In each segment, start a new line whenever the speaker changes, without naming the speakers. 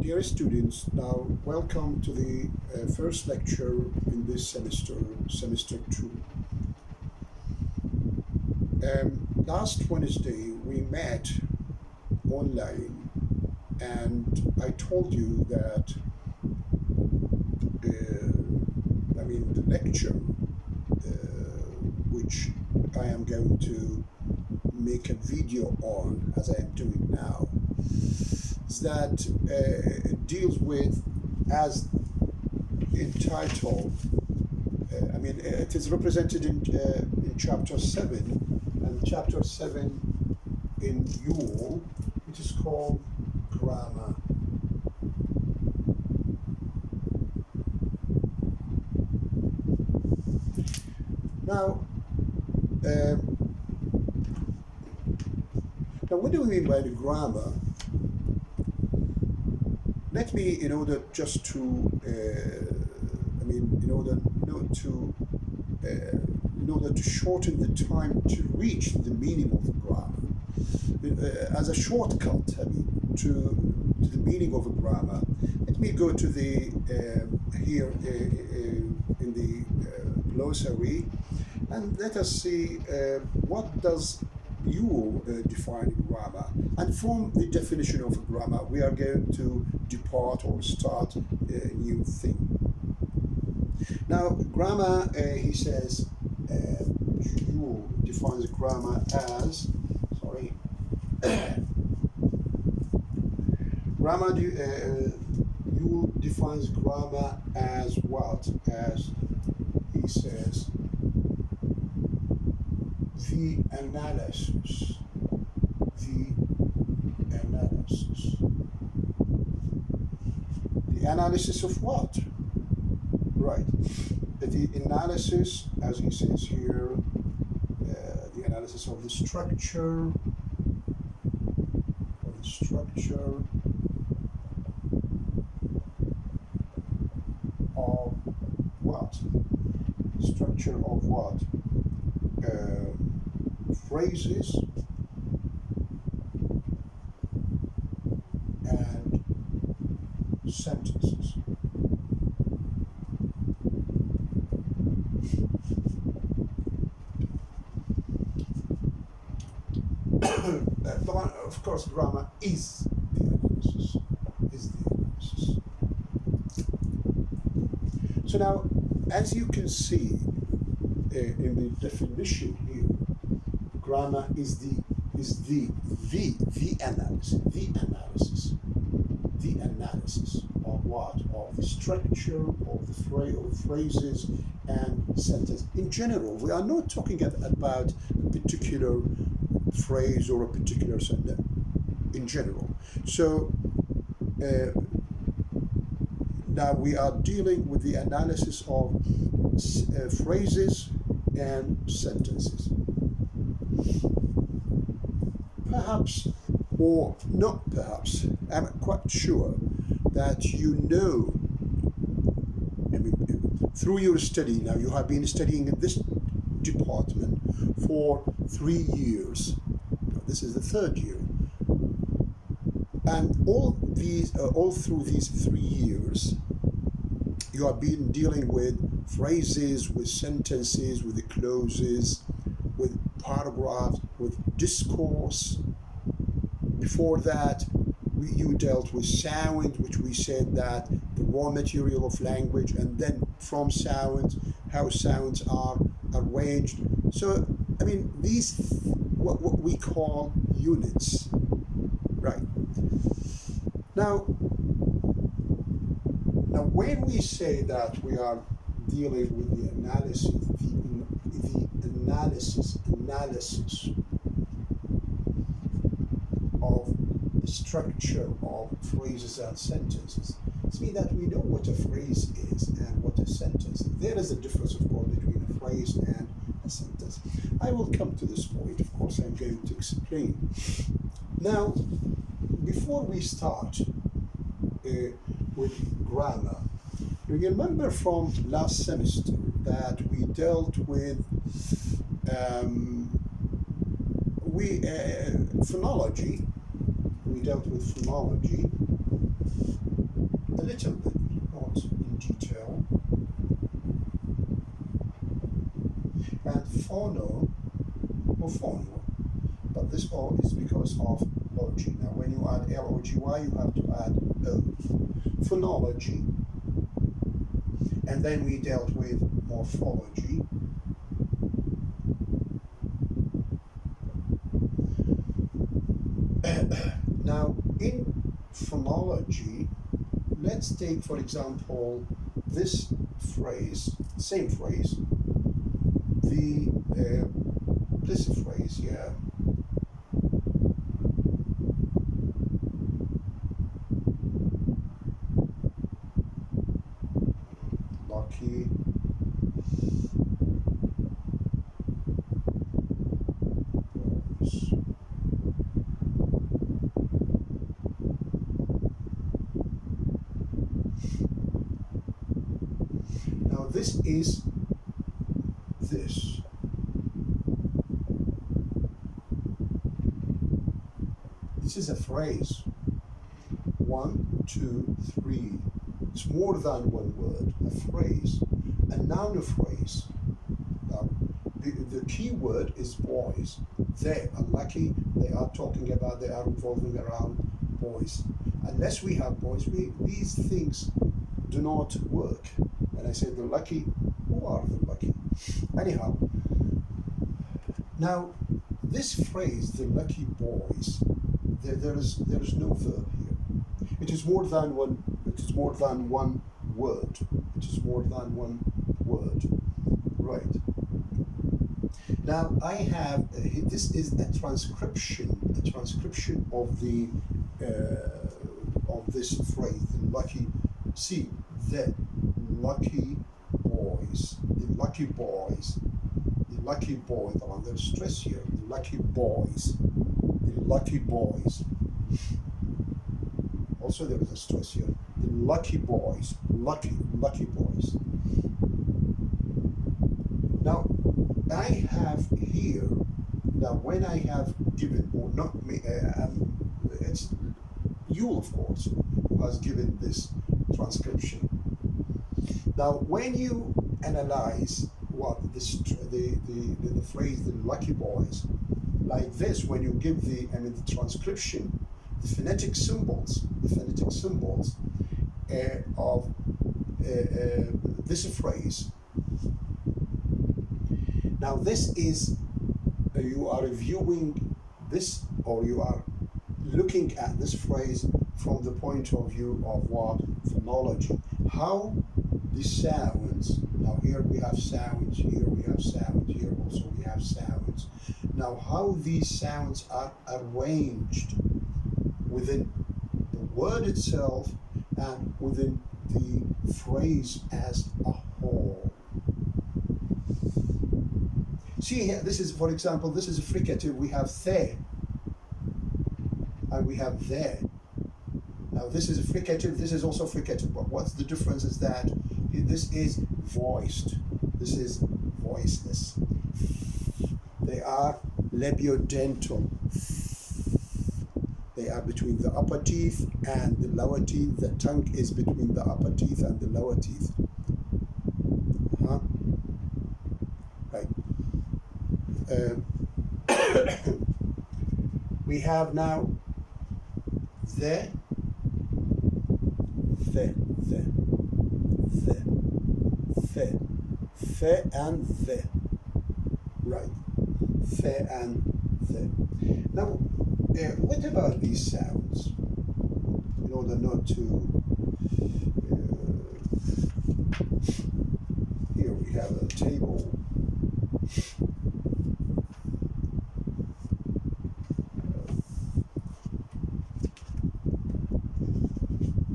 Dear students, now welcome to the first lecture in this semester, semester 2. Last Wednesday we met online and I told you that the lecture which I am going to make a video on, as I am doing now, that deals with, as entitled, it is represented in chapter 7, and chapter 7 in Yule, it is called grammar. Now, what do we mean by the grammar? Let me, in order just to, in order to shorten the time to reach the meaning of the grammar, as a shortcut, to the meaning of a grammar, let me go to the here in the glossary, and let us see what does you define grammar, and from the definition of a grammar we are going to depart or start a new thing. Now grammar, he says, you defines grammar as, grammar, you defines grammar as what? As he says, the analysis. The analysis of what? Right. The analysis, as he says here, the analysis of the structure, of what? Structure of what? Phrases and sentences. Of course, grammar is the analysis. So now, as you can see in the definition here, grammar is the analysis of what? Of the structure of the phrases and sentences. In general, we are not talking about a particular phrase or a particular sentence. In general, so now we are dealing with the analysis of phrases and sentences. Perhaps, or not perhaps, I'm quite sure that you know, through your study, now you have been studying in this department for 3 years. This is the 3rd year. And all through these 3 years, you have been dealing with phrases, with sentences, with the clauses, with paragraphs, with discourse. Before that, you dealt with sound, which we said that the raw material of language, and then from sounds, how sounds are arranged. So, these what we call units, right? Now, when we say that we are dealing with the analysis of the structure of phrases and sentences, it means that we know what a phrase is and what a sentence is. There is a difference, of course, between a phrase and a sentence. I will come to this point. Of course, I'm going to explain. Now, before we start with grammar, you remember from last semester that we dealt with phonology. We dealt with phonology, a little bit, not in detail. And phono or phono, but this O is because of logy. Now when you add L-O-G-Y, you have to add O. Phonology. And then we dealt with morphology. Now in phonology, let's take for example this phrase, same phrase, this phrase here. Lucky. Boys. Now this is this. This is a phrase. 1, 2, 3. It's more than one word. A phrase. A noun phrase. Now, the key word is boys. They are lucky. They are talking about. They are revolving around boys. Unless we have boys, these things do not work. And I said the lucky. Who are the lucky? Anyhow. Now, this phrase, the lucky boys. There is no verb here. It is more than one. It is more than one word. It is more than one word. Right. Now I have this is a transcription of the of this phrase. The lucky. See, the lucky boys. The lucky boys. The lucky boy. There's stress here. The lucky boys. The lucky boys. Also there is a stress here. The lucky boys. Lucky boys. Now I have here, now when I have given, or not me, it's you of course, who has given this transcription. Now when you analyze what this, the phrase, the lucky boys, like this, when you give the transcription, the phonetic symbols of this phrase. Now this is, you are reviewing this, or you are looking at this phrase from the point of view of what? Phonology. How the sounds, now here we have sounds, here we have sounds, here also we have sounds. Now how these sounds are arranged within the word itself and within the phrase as a whole. See here, this is, for example, this is a fricative. We have the and we have there. Now this is a fricative, this is also fricative, but what's the difference is that this is voiced, this is voiceless. They are labiodental. They are between the upper teeth and the lower teeth. The tongue is between the upper teeth and the lower teeth. Right. We have now the and the. Right. The and the. Now, what about these sounds? In order not to. Here we have a table.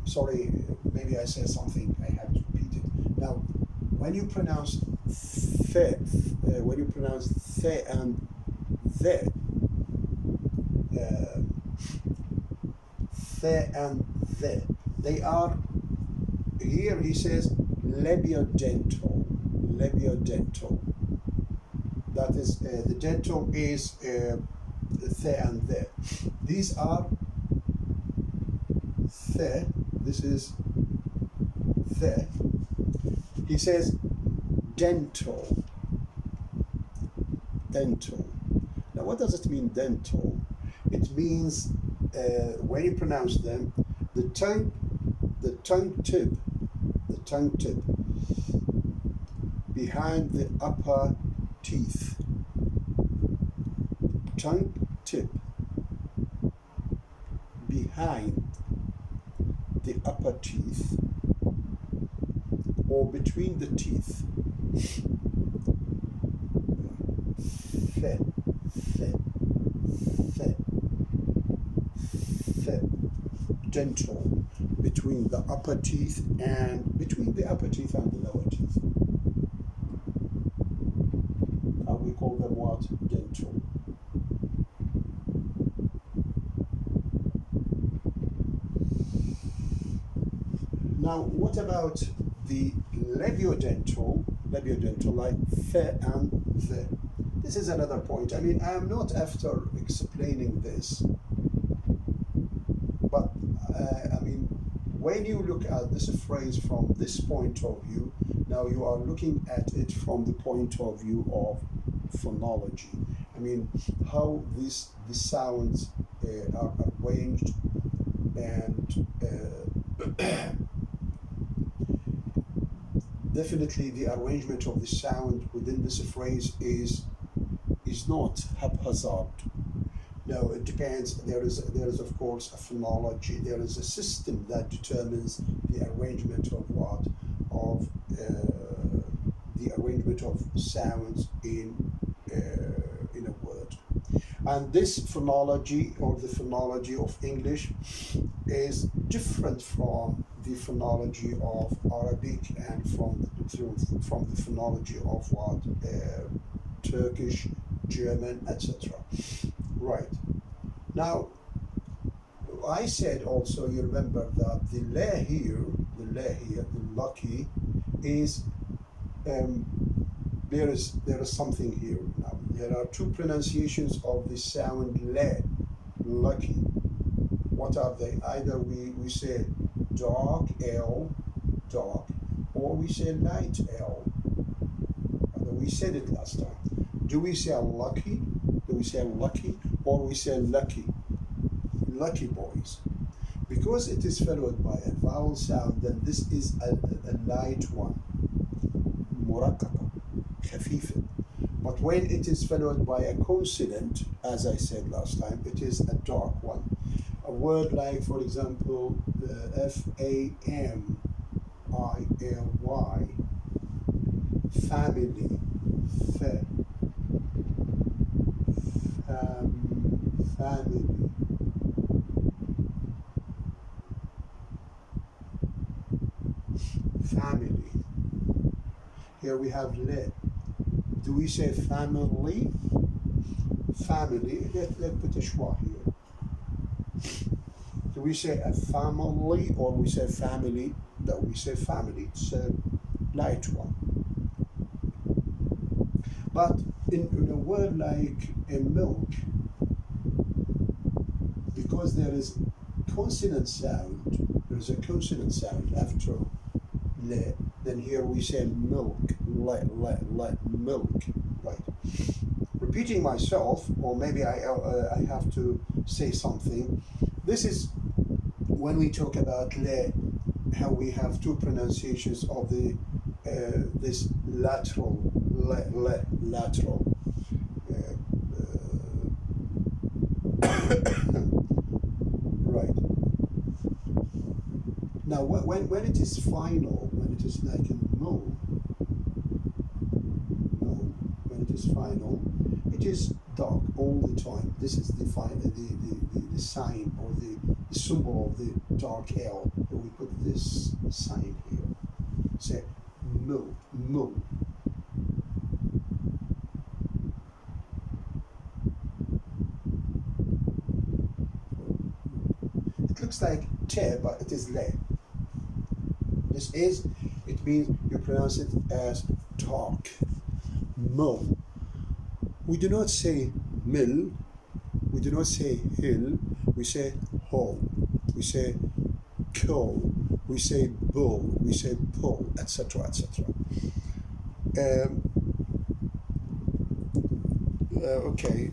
Sorry, maybe I said something, I have to repeat it. Now, when you pronounce the, and the and the, they are, here he says labiodental. That is, the dental is the and the. These are the, this is the. He says dental. Dental. Now, what does it mean, dental? It means when you pronounce them, the tongue tip behind the upper teeth. Tongue tip behind the upper teeth or between the teeth. Dental, between the upper teeth and the lower teeth. We call them what? Dental. Now, what about the labiodental, like the and the? This is another point. I mean, I'm not after explaining this, but I mean, when you look at this phrase from this point of view, now you are looking at it from the point of view of phonology. I mean, how the sounds are arranged, and definitely the arrangement of the sound within this phrase is not haphazard. No, it depends. There is of course a phonology. There is a system that determines the arrangement of what? Of the arrangement of sounds in a word. And this phonology, or the phonology of English, is different from the phonology of Arabic and from the phonology of what? Turkish, German, etc. Right. Now, I said also, you remember that the la here, the lucky, is there is something here. Now, there are two pronunciations of the sound la, lucky. What are they? Either we say dark L, dark, or we say light L. We said it last time. Do we say lucky? Do we say lucky, or we say lucky? Lucky boys. Because it is followed by a vowel sound, then this is a light one. مرققة, خفيفة. But when it is followed by a consonant, as I said last time, it is a dark one. A word like, for example, family, family, family. Here we have le. Do we say family? Family. Let's put a schwa here. Do we say a family, or we say family? No, we say family. It's a light one. But in a word like a milk, because there is consonant sound, there is a consonant sound after le, then here we say milk, milk, right? Repeating myself, or maybe I have to say something. This is when we talk about le, how we have two pronunciations of the this lateral, lateral. Right. Now, when it is final, when it is like in no, when it is final, it is dark all the time. This is the sign, or the symbol of the dark L. So we put this sign here. Say no. It looks like te, but it is le. This is, it means you pronounce it as dark. Mo. We do not say mill. We do not say hill. We say hole. We say coal. we say bull, we say pull, etc., etc. Okay.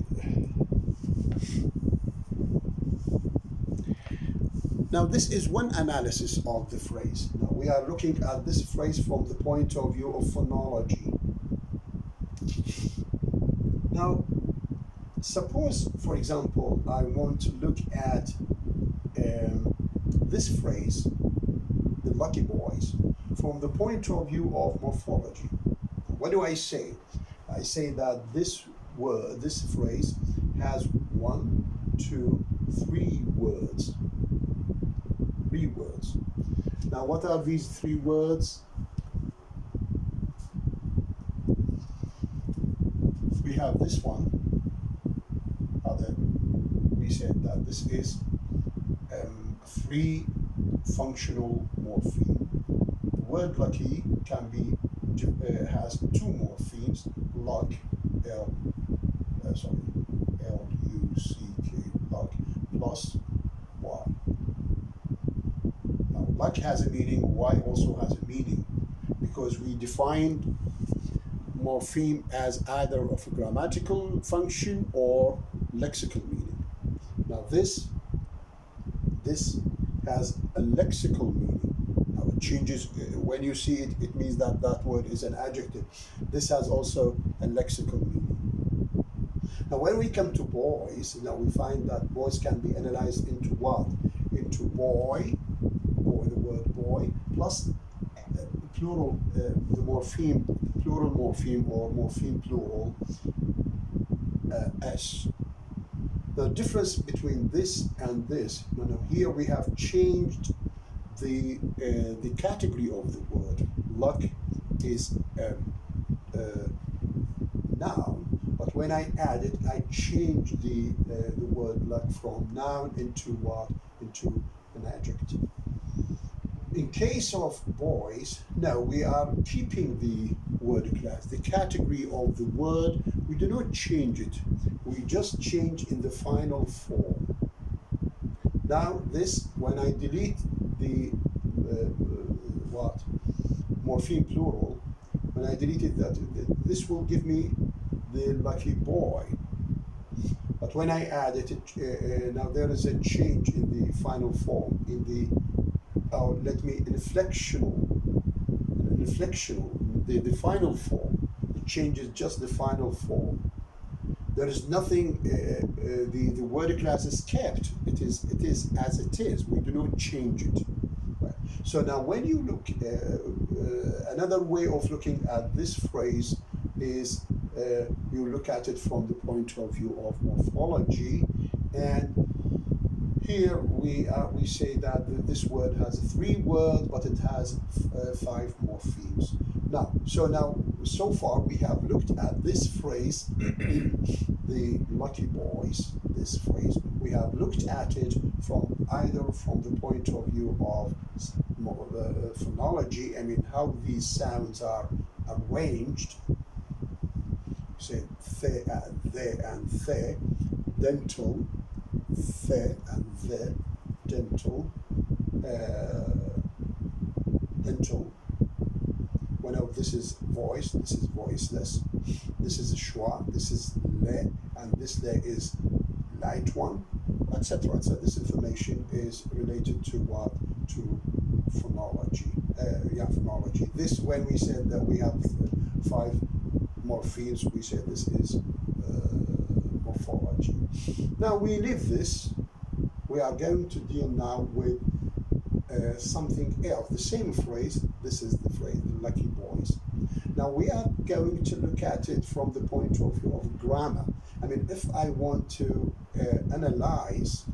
Now, this is one analysis of the phrase. Now, we are looking at this phrase from the point of view of phonology. Now, suppose, for example, I want to look at this phrase, the lucky boys, from the point of view of morphology. What do I say? I say that this word, this phrase, has 1, 2, 3 words. 3 words. Now, what are these 3 words? We have this one. We said that this is 3 functional morpheme. The word lucky can be has 2 morphemes, luck, L-U-C-K, luck, plus Y. Now, luck has a meaning, Y also has a meaning, because we defined morpheme as either of a grammatical function or lexical meaning. Now, this has a lexical meaning. Now, it changes when you see it. It means that that word is an adjective. This has also a lexical meaning. Now, when we come to boys, now we find that boys can be analyzed into what? Into boy, or the word boy, plus plural, the morpheme, plural morpheme or morpheme plural, s. The difference between this and this, here we have changed the category of the word. Luck is noun, but when I add it, I change the word luck from noun into what? Into an adjective. In case of boys, no, we are keeping the word class, the category of the word. We do not change it. We just change in the final form. Now this, when I delete the morpheme plural, when I delete it, this will give me the lucky boy. But when I add it, now there is a change in the final form, in the the final form. It changes just the final form. There is nothing, the word class is kept. It is as it is. We do not change it. Right. So now when you look, another way of looking at this phrase is you look at it from the point of view of morphology, and here we say that this word has 3 words, but it has 5 morphemes. Now, so far we have looked at this phrase, the lucky boys. This phrase, we have looked at it either from the point of view of phonology. I mean, how these sounds are arranged. Say the and the, dental. The and the, dental, dental. Well, this is voice, this is voiceless, this is schwa, this is le, and this le is light one, etc. So this information is related to what? To phonology. Phonology. This, when we said that we have 5 morphemes, we said this is morphology. Now we leave this. We are going to deal now with something else. The same phrase. This is the phrase, the lucky boys. Now we are going to look at it from the point of view of grammar. I mean, if I want to analyze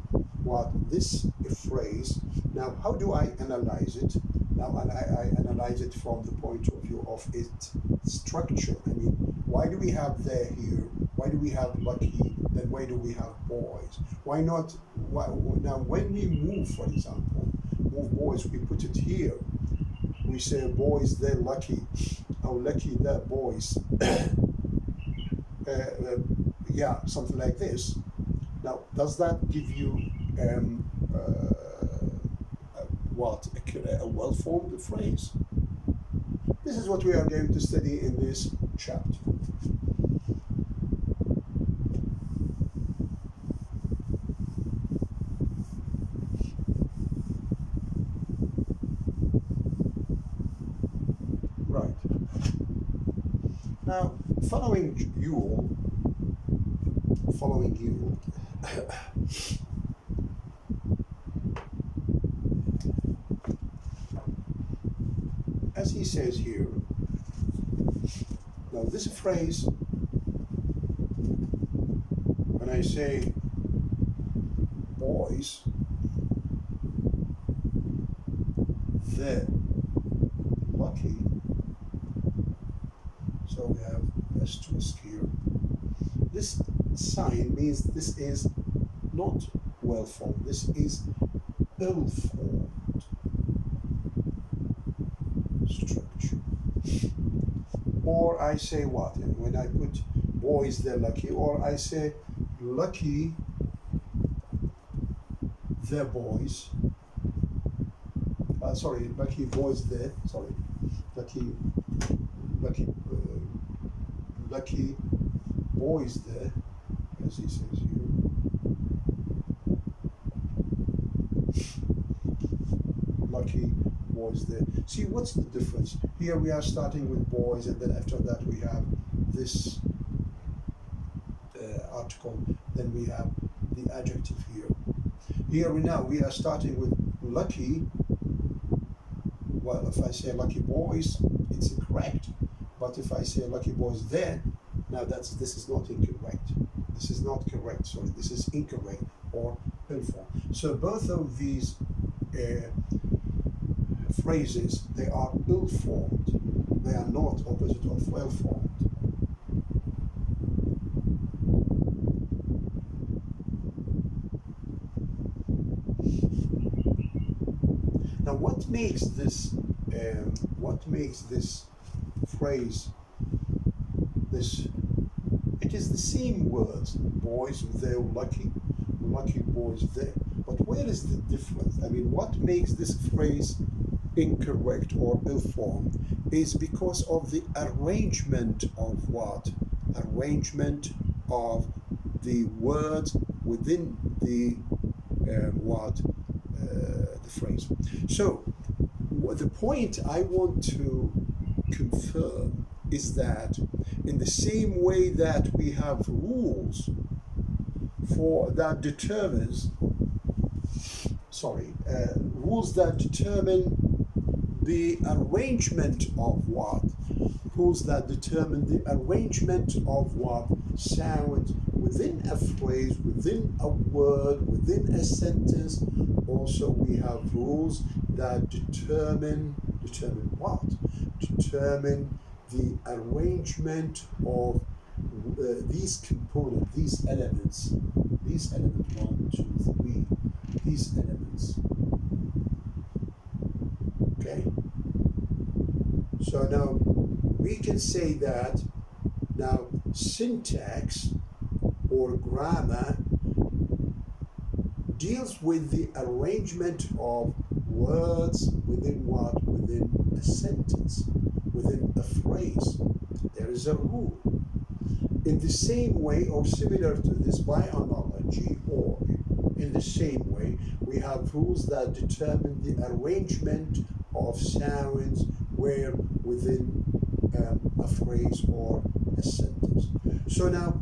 what this phrase, now how do I analyze it? Now I analyze it from the point of view of its structure. I mean, why do we have there here? Why do we have lucky? Then why do we have boys? Why not? Now when we move, for example, move boys, we put it here. We say boys, they're lucky. How lucky they're boys. Something like this. Now, does that give you what? A well-formed phrase. This is what we are going to study in this chapter. Right. Now, following you, as he says here, now this phrase, when I say boys, they're lucky, so we have asterisk here. This sign means this is not well formed, this is ill formed structure. Or I say what? When I put boys, they're lucky, or I say lucky, they're boys. Lucky boys there. Sorry, lucky boys there, as he says here. Lucky boys there. See, what's the difference? Here we are starting with boys, and then after that we have this article, then we have the adjective here. Here we are starting with lucky. Well, if I say lucky boys, it's incorrect. But if I say lucky boys there, now this is not incorrect. This is not correct, sorry, this is incorrect or ill-formed. So both of these phrases, they are ill-formed. They are not opposite of well-formed. Now, what makes this phrase this? It is the same words. Boys, they're lucky. Lucky boys, they. But where is the difference? I mean, what makes this phrase incorrect or ill-formed is because of the arrangement of what? Arrangement of the words within the the phrase. So the point I want to confirm is that in the same way that we have rules for that determines rules that determine the arrangement of what? Rules that determine the arrangement of what? Sounds within a phrase, within a word, within a sentence. Also, we have rules that determine what? Determine the arrangement of these components, these elements, 1, 2, 3, these elements. Okay? So now we can say that now syntax or grammar deals with the arrangement of words within what? Within a sentence, within a phrase. There is a rule. In the same way, or similar to this by analogy, or in the same way, we have rules that determine the arrangement of sounds where within a phrase or a sentence. So now,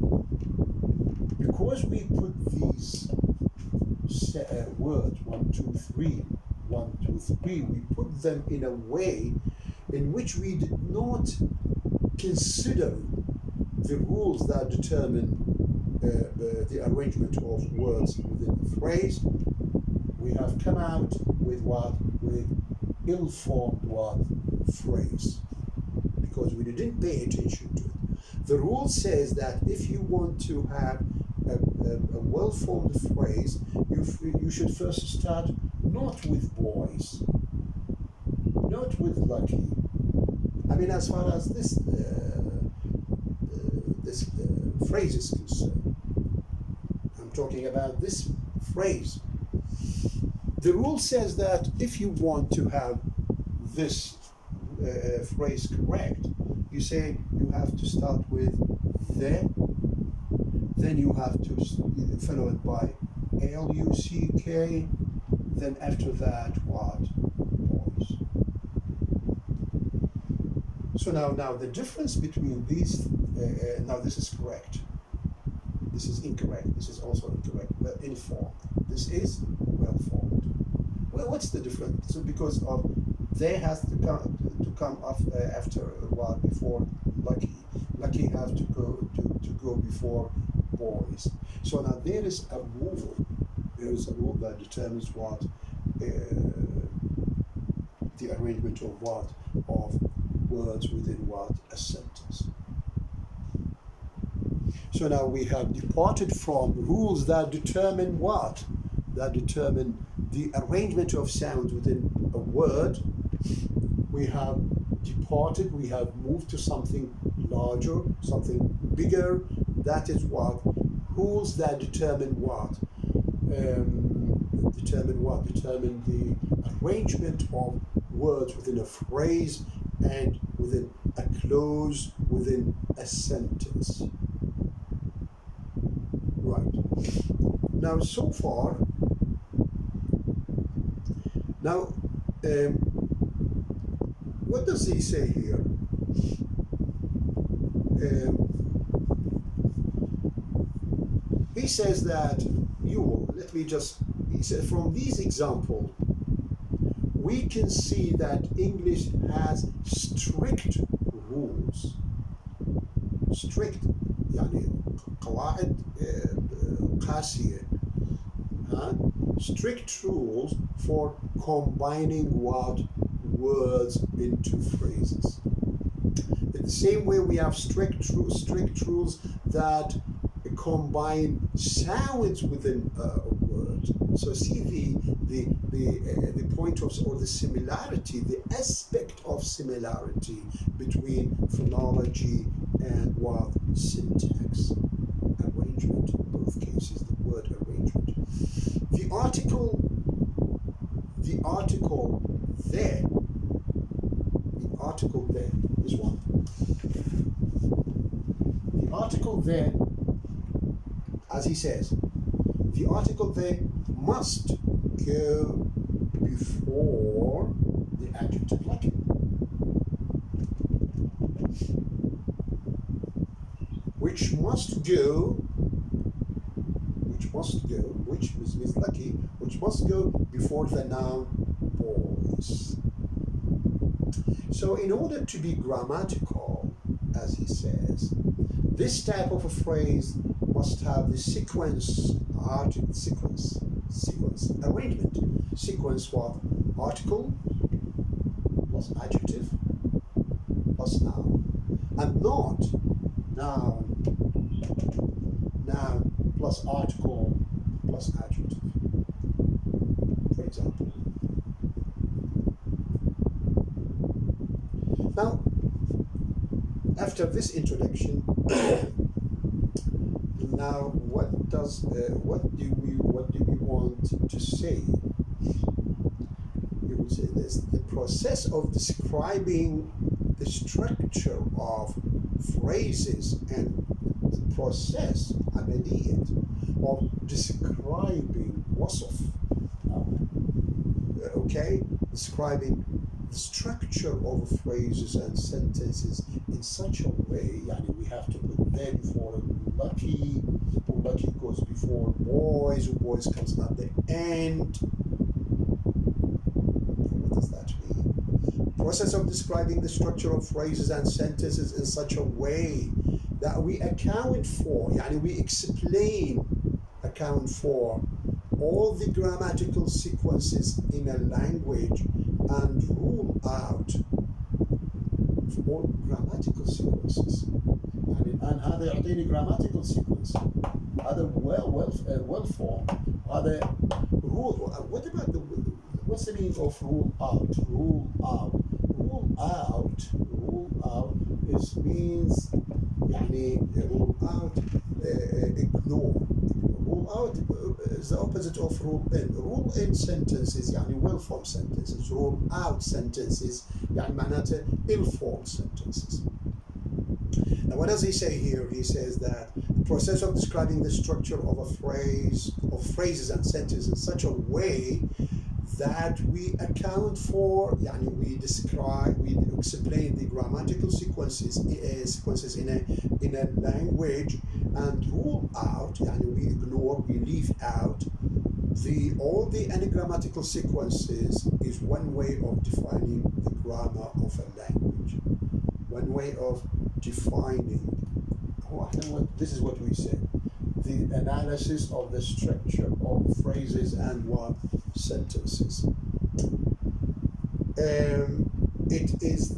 because we put these words 1, 2, 3, 1, 2, 3, we put them in a way in which we did not consider the rules that determine the arrangement of words within a phrase. We have come out with what? With ill-formed what? Phrase. Because we didn't pay attention to it. The rule says that if you want to have a well-formed phrase, you should first start not with boys, not with lucky. I mean, as far as this phrase is concerned, I'm talking about this phrase. The rule says that if you want to have this phrase correct, you say you have to start with the, then you have to follow it by L-U-C-K, then after that what? Boys. So now the difference between these, now this is correct, this is incorrect, this is also incorrect, well informed, this is well formed. Well, what's the difference? So because of they has to come after what before lucky. Lucky have to go before boys. So now there is a rule. There is a rule that determines what the arrangement of what of words within what a sentence. So now we have departed from rules that determine what? That determine the arrangement of sounds within a word. We have departed, we have moved to something larger, something bigger. That is what? Rules that determine what? Determine the arrangement of words within a phrase and within a clause, within a sentence. Right. Now, so far, now, what does he say here? He says that you will, he said from these examples, we can see that English has strict rules. Strict, يعني قواعد قاسية. Strict rules for combining what words into phrases. In the same way, we have strict rules that combine sounds within a word. So see the point of, or the similarity, the aspect of similarity between phonology and what? Syntax. Arrangement, in both cases, the word arrangement. The article there is one. The article there, as he says, the article there must go before the adjective lucky. Which must go, which means lucky, which must go before the noun boys. So in order to be grammatical, as he says, this type of a phrase must have the sequence arrangement. Sequence what? Article plus adjective plus noun. And not noun plus article plus adjective, for example. Now, after this introduction, now what do we want to say? We will say this: the process of describing the structure of phrases and the process عملية of describing وصف, describing the structure of phrases and sentences in such a way, we have to put there before lucky, or lucky goes before boys, or boys comes at the end. What does that mean? Process of describing the structure of phrases and sentences in such a way that we account for all the grammatical sequences in a language and rule out for grammatical sequences. and هذا يعطيني grammatical sequence. هذا well formed. هذا rule. What about what's the meaning of rule out? Rule out means rule out, ignore. rule out is the opposite of rule in. Rule in sentences يعني well formed sentences. Rule out sentences يعني معناته ill formed sentences. Now, what does he say here? He says that the process of describing the structure of a phrase, of phrases and sentences in such a way that we account for, yani we describe, we explain the grammatical sequences in a language, and rule out, yani we ignore, we leave out all the anagrammatical sequences is one way of defining the grammar of a language. One way of defining, this is what we say, the analysis of the structure of phrases and what sentences. It is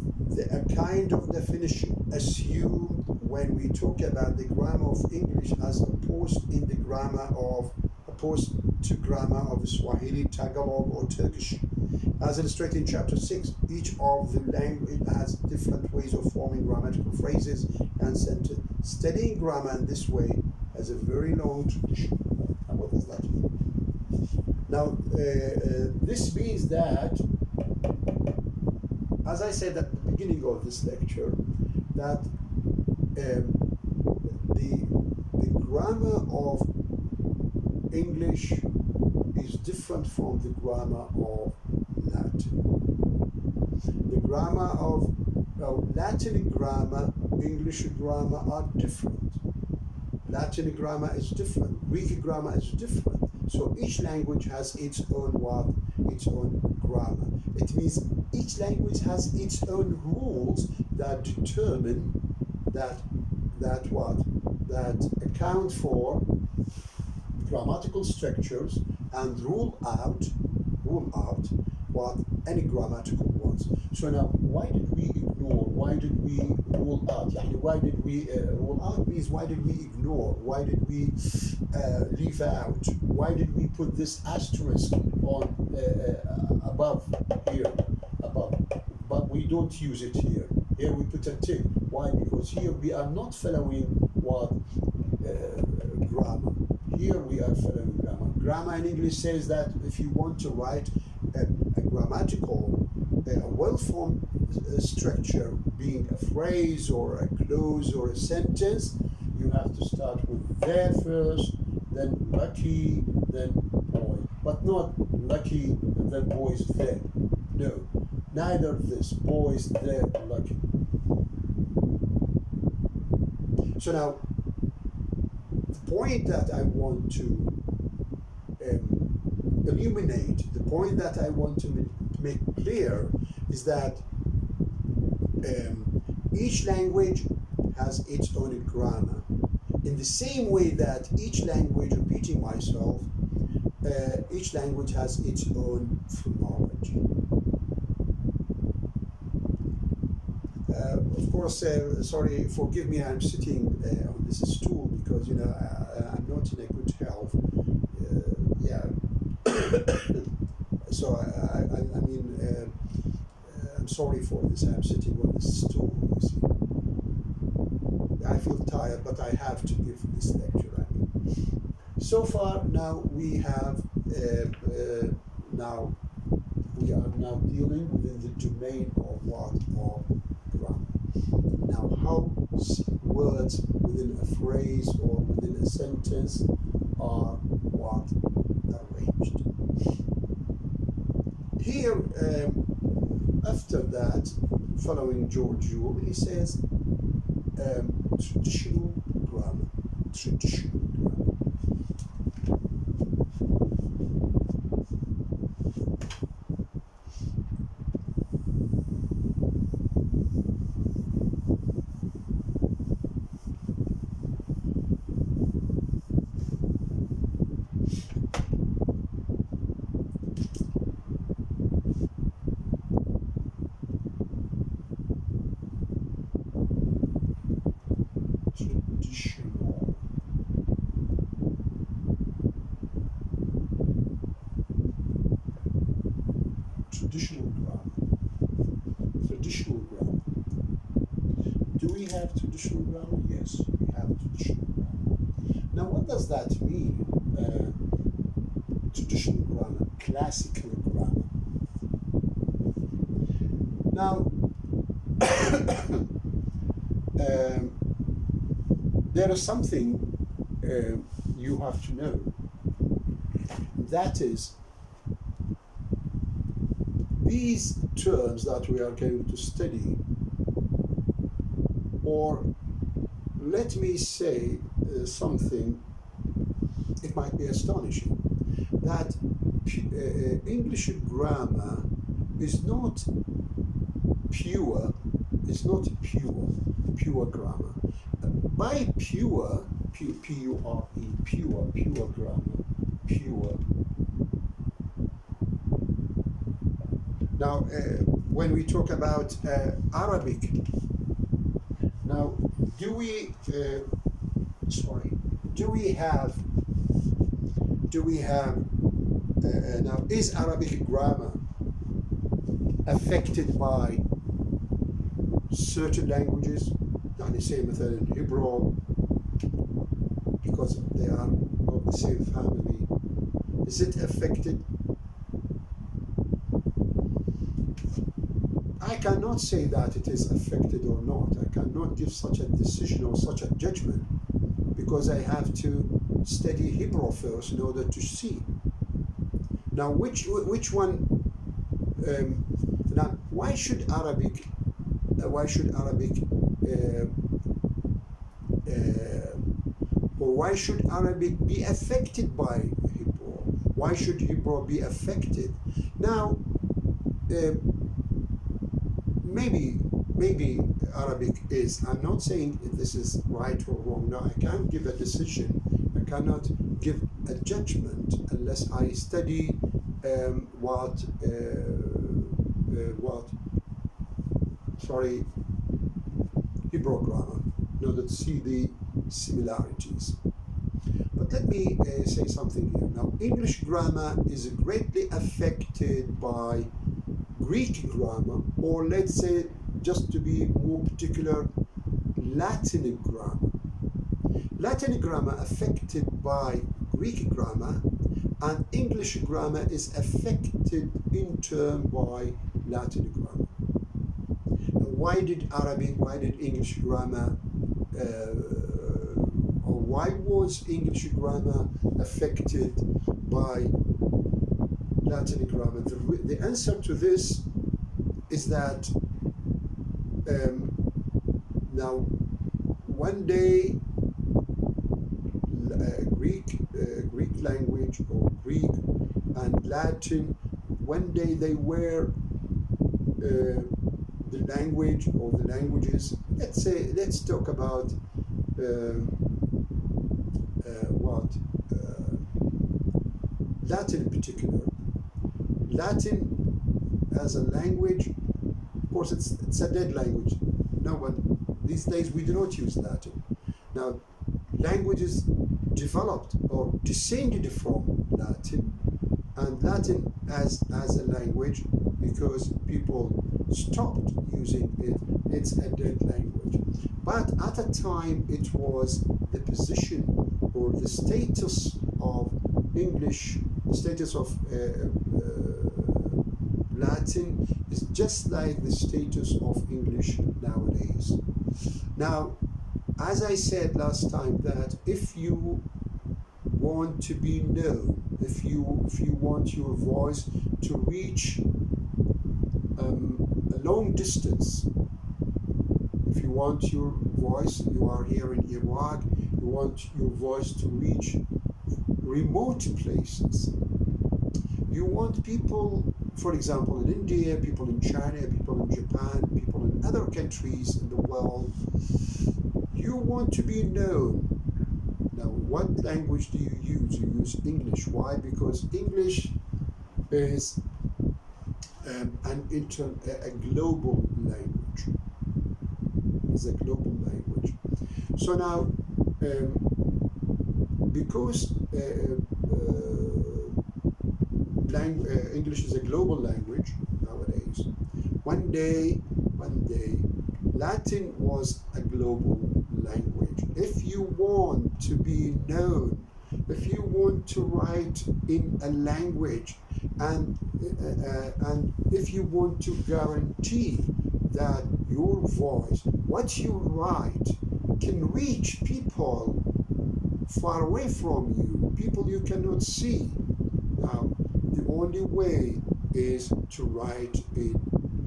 a kind of definition assumed when we talk about the grammar of English as opposed to grammar of Swahili, Tagalog, or Turkish. As illustrated in chapter 6, each of the language has different ways of forming grammatical phrases and sentences. Studying grammar in this way has a very long tradition. And what does that mean? Now, this means that, as I said at the beginning of this lecture, that the grammar of English is different from the grammar of Latin. The grammar of Latin grammar, English grammar are different. Latin grammar is different. Greek grammar is different. So each language has its own its own grammar. It means each language has its own rules that determine that account for grammatical structures and rule out what any grammatical ones. So now, why did we ignore? Why did we rule out? Why did we rule out means why did we ignore? Why did we leave out? Why did we put this asterisk on above here, above? But we don't use it here. Here we put a tick. Why? Because here we are not following what grammar. Here we are following grammar. Grammar in English says that if you want to write a grammatical, a well-formed structure, being a phrase or a clause or a sentence, you have to start with there first, then lucky, then boy. But not lucky and then boys there. No, neither this. Boys there, lucky. So now, the point that I want to illuminate, the point that I want to make clear is that each language has its own grammar. In the same way that each language, repeating myself, each language has its own phonology. Of course, sorry, forgive me, I'm sitting on this stool because, you know, I'm not in a good health. So, I mean, I'm sorry for this. I'm sitting on this stool, you see. I feel tired, but I have to give this lecture. I mean, so far now we have now we are now dealing within the domain of what of grammar. Now, how words within a phrase or within a sentence are what arranged. Here, after that, following George Yule, he says traditional grammar. Traditional grammar. Traditional grammar. Traditional grammar. Do we have traditional grammar? Yes, we have traditional grammar. Now, what does that mean? traditional grammar, classical grammar. Now, there is something you have to know. That is, these terms that we are going to study, or let me say something, it might be astonishing, that English grammar is not pure, pure grammar. By pure, P-U-R-E, pure grammar, pure. Now, when we talk about Arabic, now, do we have now, is Arabic grammar affected by certain languages? يعني say مثلا Hebrew, because they are of the same family, is it affected? I cannot say that it is affected or not. I cannot give such a decision or such a judgment, because I have to study Hebrew first in order to see. Now, which one? Now, why should Arabic or why should Arabic be affected by Hebrew? Why should Hebrew be affected? Now, maybe Arabic is, I'm not saying this is right or wrong. No, I can't give a decision. I cannot give a judgment unless I study Hebrew grammar in order to see the similarities. But let me say something here. Now, English grammar is greatly affected by Greek grammar, or let's say, just to be more particular, Latin grammar. Latin grammar affected by Greek grammar, and English grammar is affected in turn by Latin grammar. Now, why did English grammar, or why was English grammar affected by Latin grammar? The answer to this is that now, one day, Greek language, or Greek and Latin, one day they were the language or the languages. Let's talk about Latin in particular. Latin as a language, of course, it's a dead language. No one, these days we do not use Latin. Now, languages developed or descended from Latin, and Latin as a language, because people stopped using it, it's a dead language. But at a time, it was the position or the status of English, the status of Latin is just like the status of English nowadays. Now, as I said last time, that if you want to be known, if you want your voice to reach a long distance, if you want your voice, you are here in Iraq, you want your voice to reach remote places. You want people, for example, in India, people in China, people in Japan, people in other countries in the world. You want to be known. Now, what language do you use? You use English. Why? Because English is a global language. It's a global language. So now, because English is a global language nowadays, one day, Latin was a global language. If you want to be known, if you want to write in a language, and if you want to guarantee that your voice, what you write, can reach people far away from you, people you cannot see. Now, the only way is to write in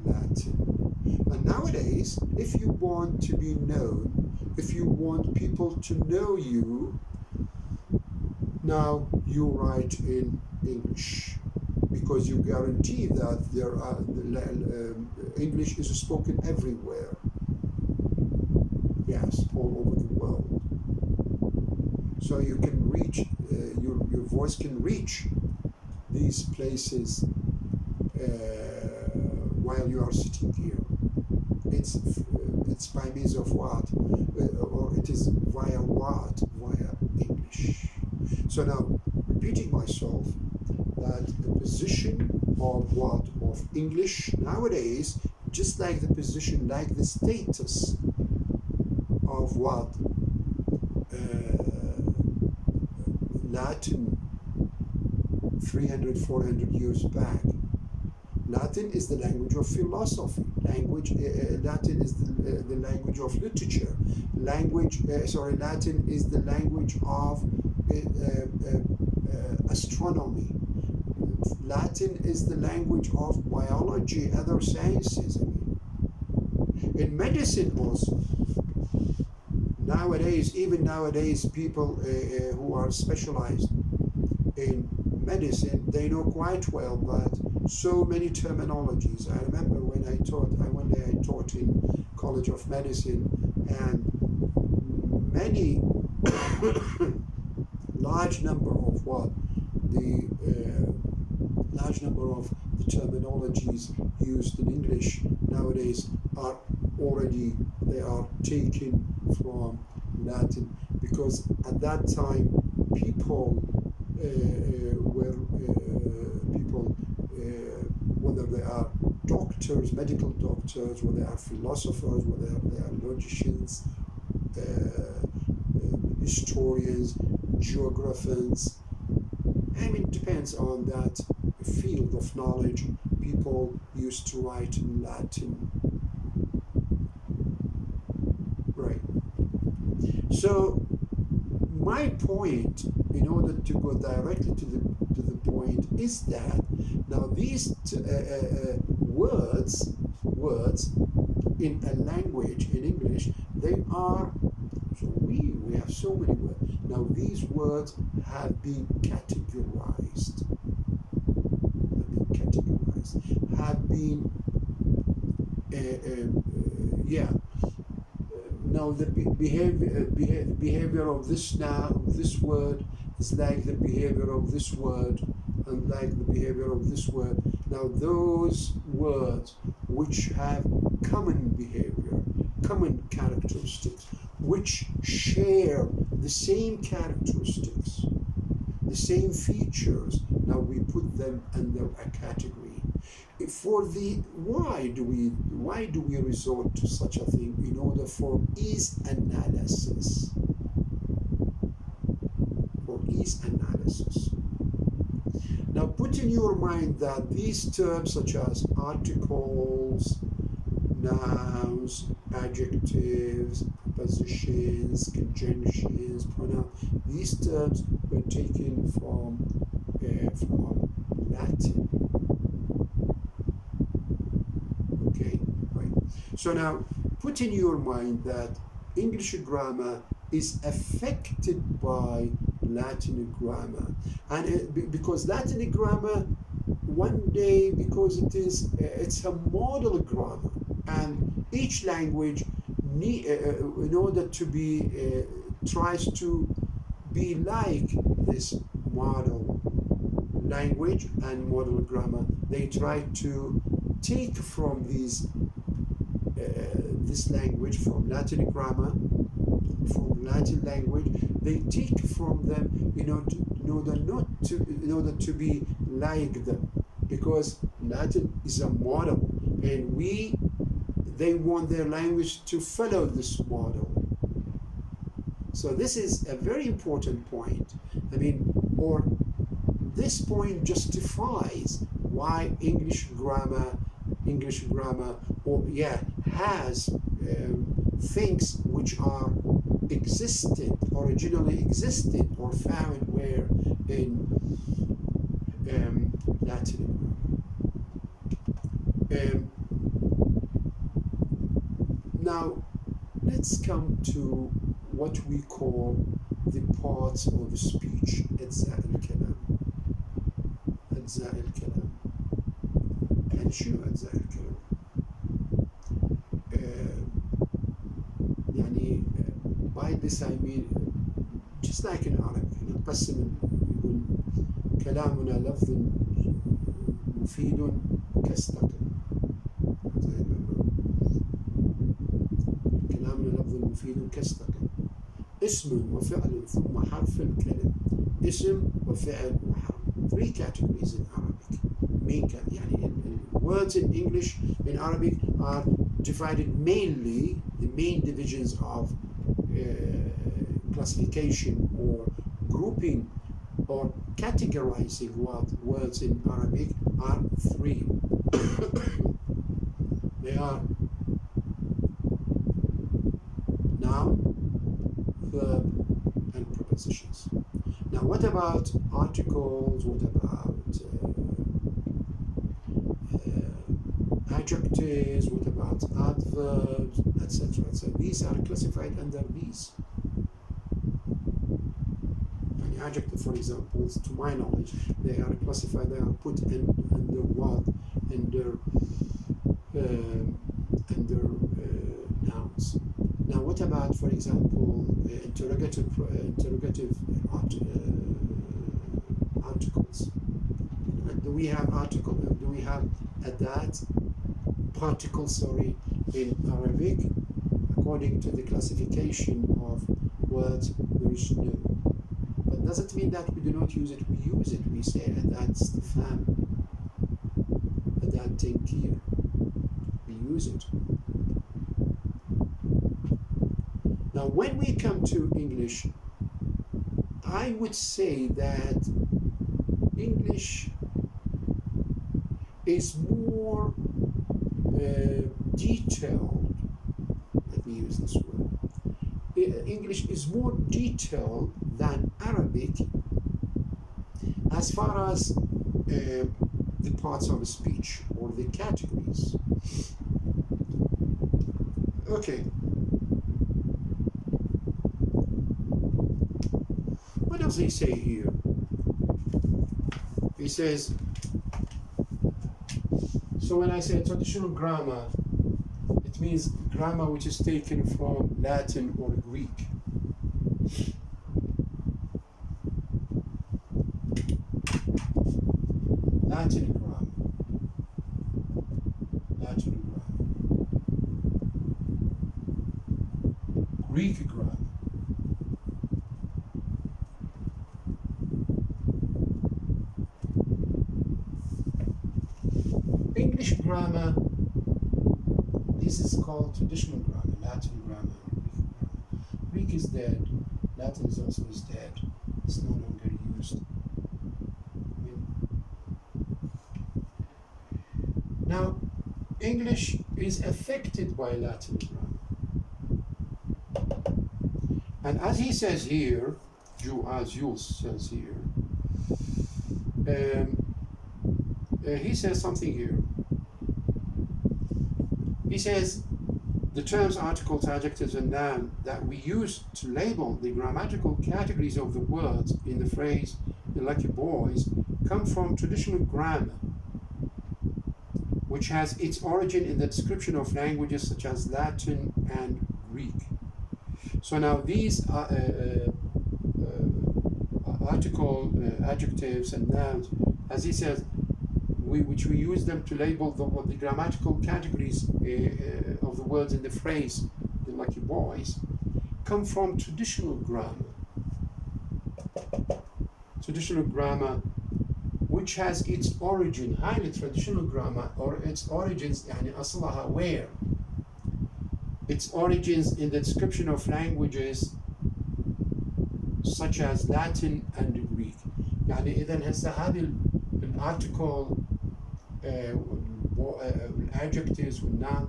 Latin. And nowadays, if you want to be known, if you want people to know you, now you write in English, because you guarantee that English is spoken everywhere. Yes, all over the world. So you can reach, your voice can reach these places while you are sitting here. It's by means of what? Or it is via what? Via English. So now, repeating myself, that the position of what? Of English nowadays, just like the position, like the status of what? Latin 300, 400 years back. Latin is the language of philosophy. Latin is the language of literature. Latin is the language of astronomy. Latin is the language of biology, other sciences. In medicine also. Even nowadays, people who are specialized in medicine, they know quite well, but so many terminologies. I remember when I taught in College of Medicine, and many large number of the terminologies used in English nowadays are taken from Latin, because at that time people whether they are doctors, medical doctors, whether they are philosophers, whether they are logicians, historians, geographers. It depends on that field of knowledge. People used to write in Latin. Right. So my point, in order to go directly to the point, is that now these words in a language, in English, they are, so we have so many words. Now these words have been categorized, now the behavior of this word is like the behavior of this word, and like the behavior of this word. Now those words which have common behavior, common characteristics, which share the same characteristics, the same features, now we put them under a category. Why do we resort to such a thing? In order for ease analysis. Now put in your mind that these terms such as articles, nouns, adjectives, prepositions, conjunctions, pronouns, these terms were taken from Latin. Okay, right. So now put in your mind that English grammar is affected by Latin grammar, and because Latin grammar one day, because it's a model grammar, and each language in order to be tries to be like this model language and model grammar. They try to take from this language, from Latin grammar, from Latin language. They take from them in order to be like them, because Latin is a model, and they want their language to follow this model.
So this is a very important point. I mean, or this point justifies why English grammar, or has things which are originally existed or found where in Latin. Now, let's come to what we call the parts of the speech. أجزاء الكلام. يعني شنو أجزاء الكلام؟ يعني by this I mean just like in Arabic نقسم يقول كلامنا لفظ مفيد كاستقم. كلامنا لفظ مفيد كاستقم. اسم وفعل ثم حرف كلم. اسم وفعل وحرف. 3 categories in Arabic. يعني words in English in Arabic are divided mainly, the main divisions of classification or grouping or categorizing what words in Arabic are 3. They are noun, verb, and prepositions. Now, what about articles? What about adjectives? What about adverbs, etc.? So these are classified under these. And adjective, for example, to my knowledge, they are classified. They are put under what? Under nouns. Now, what about, for example, interrogative articles? Do we have article? Do we have adat, particle? Sorry, in Arabic, according to the classification of words, there is no. But does it mean that we do not use it? We use it. We say adat istifham, adat tankir. We use it. Now, when we come to English, I would say that English is more detailed. Let me use this word. English is more detailed than Arabic as far as the parts of speech or the categories. Okay. What does he say here? He says, so when I say traditional grammar, it means grammar which is taken from Latin or Greek. Latin grammar. Greek grammar. English grammar, this is called traditional grammar, Latin grammar, Greek grammar. Greek is dead, Latin is also dead. It's no longer used. Now, English is affected by Latin grammar. And as he says here, as Jules says here, he says something here. He says the terms articles, adjectives, and noun that we use to label the grammatical categories of the words in the phrase "the lucky boys" come from traditional grammar, which has its origin in the description of languages such as Latin and Greek. So now these article, adjectives, and nouns, as he says, which we use them to label the grammatical categories of the words in the phrase "the lucky boys," come from traditional grammar. Traditional grammar, which has its origin, highly traditional grammar, or its origins, يعني أصلها where? Its origins in the description of languages such as Latin and Greek. يعني إذا هسه هذه الارticle adjectives والnoun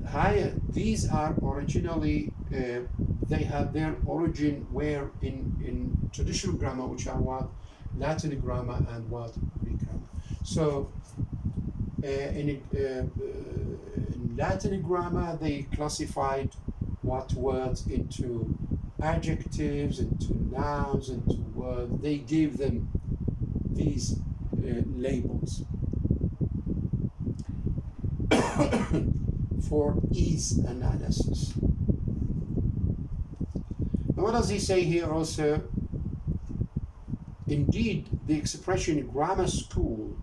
higher, these are originally they have their origin where in traditional grammar, which are what Latin grammar and what Greek grammar. So in Latin grammar they classified what words into adjectives, into nouns, into words. They gave them these labels for ease analysis. Now what does he say here also? Indeed, the expression grammar school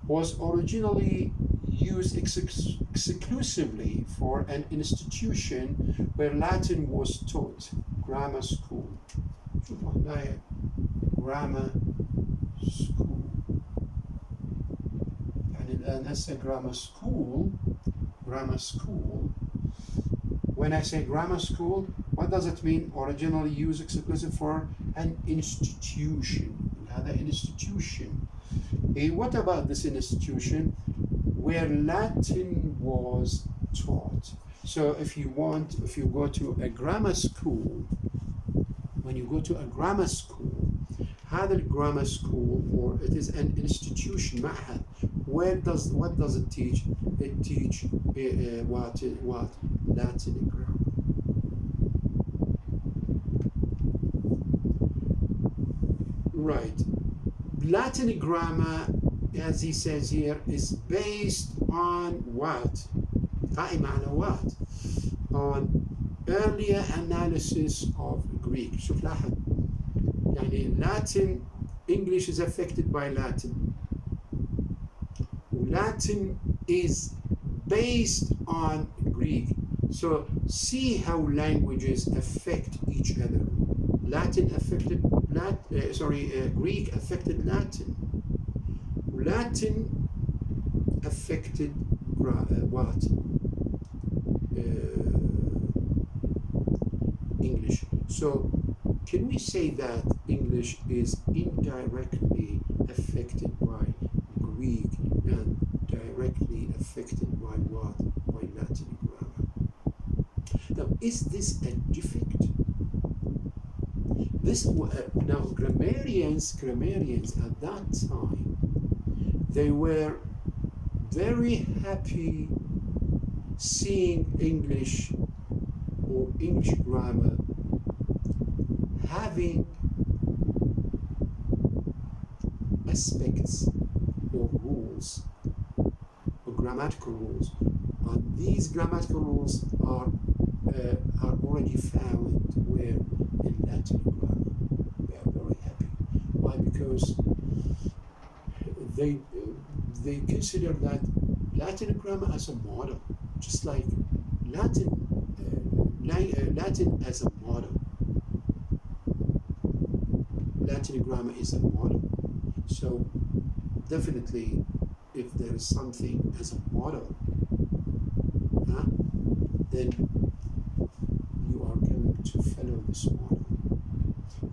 was originally used exclusively for an institution where Latin was taught. Grammar school. Grammar school. And that's a grammar school. Grammar school. When I say grammar school, what does it mean? Originally used exclusively for an institution. Another institution. What about this institution? Where Latin was taught. So if you go to a grammar school, when you go to a grammar school, هذا grammar school, or it is an institution, معهد. What does it teach? It teach what Latin grammar. Right. Latin grammar, as he says here, is based on what? قائم على what? On earlier analysis of Greek. شوف لاحظ. يعني Latin, English is affected by Latin. Latin is based on Greek. So see how languages affect each other. Greek affected Latin. Latin affected what? English. So can we say that English is indirectly affected by Greek and directly affected by what? By Latin grammar. Now, is this a defect? Now grammarians at that time, they were very happy seeing English or English grammar having aspects or rules or grammatical rules, and these grammatical rules are already found where in Latin grammar. They are very happy. Why? Because they consider that Latin grammar as a model, just like Latin as a model. Latin grammar is a model. So definitely, if there is something as a model, then you are going to follow this model.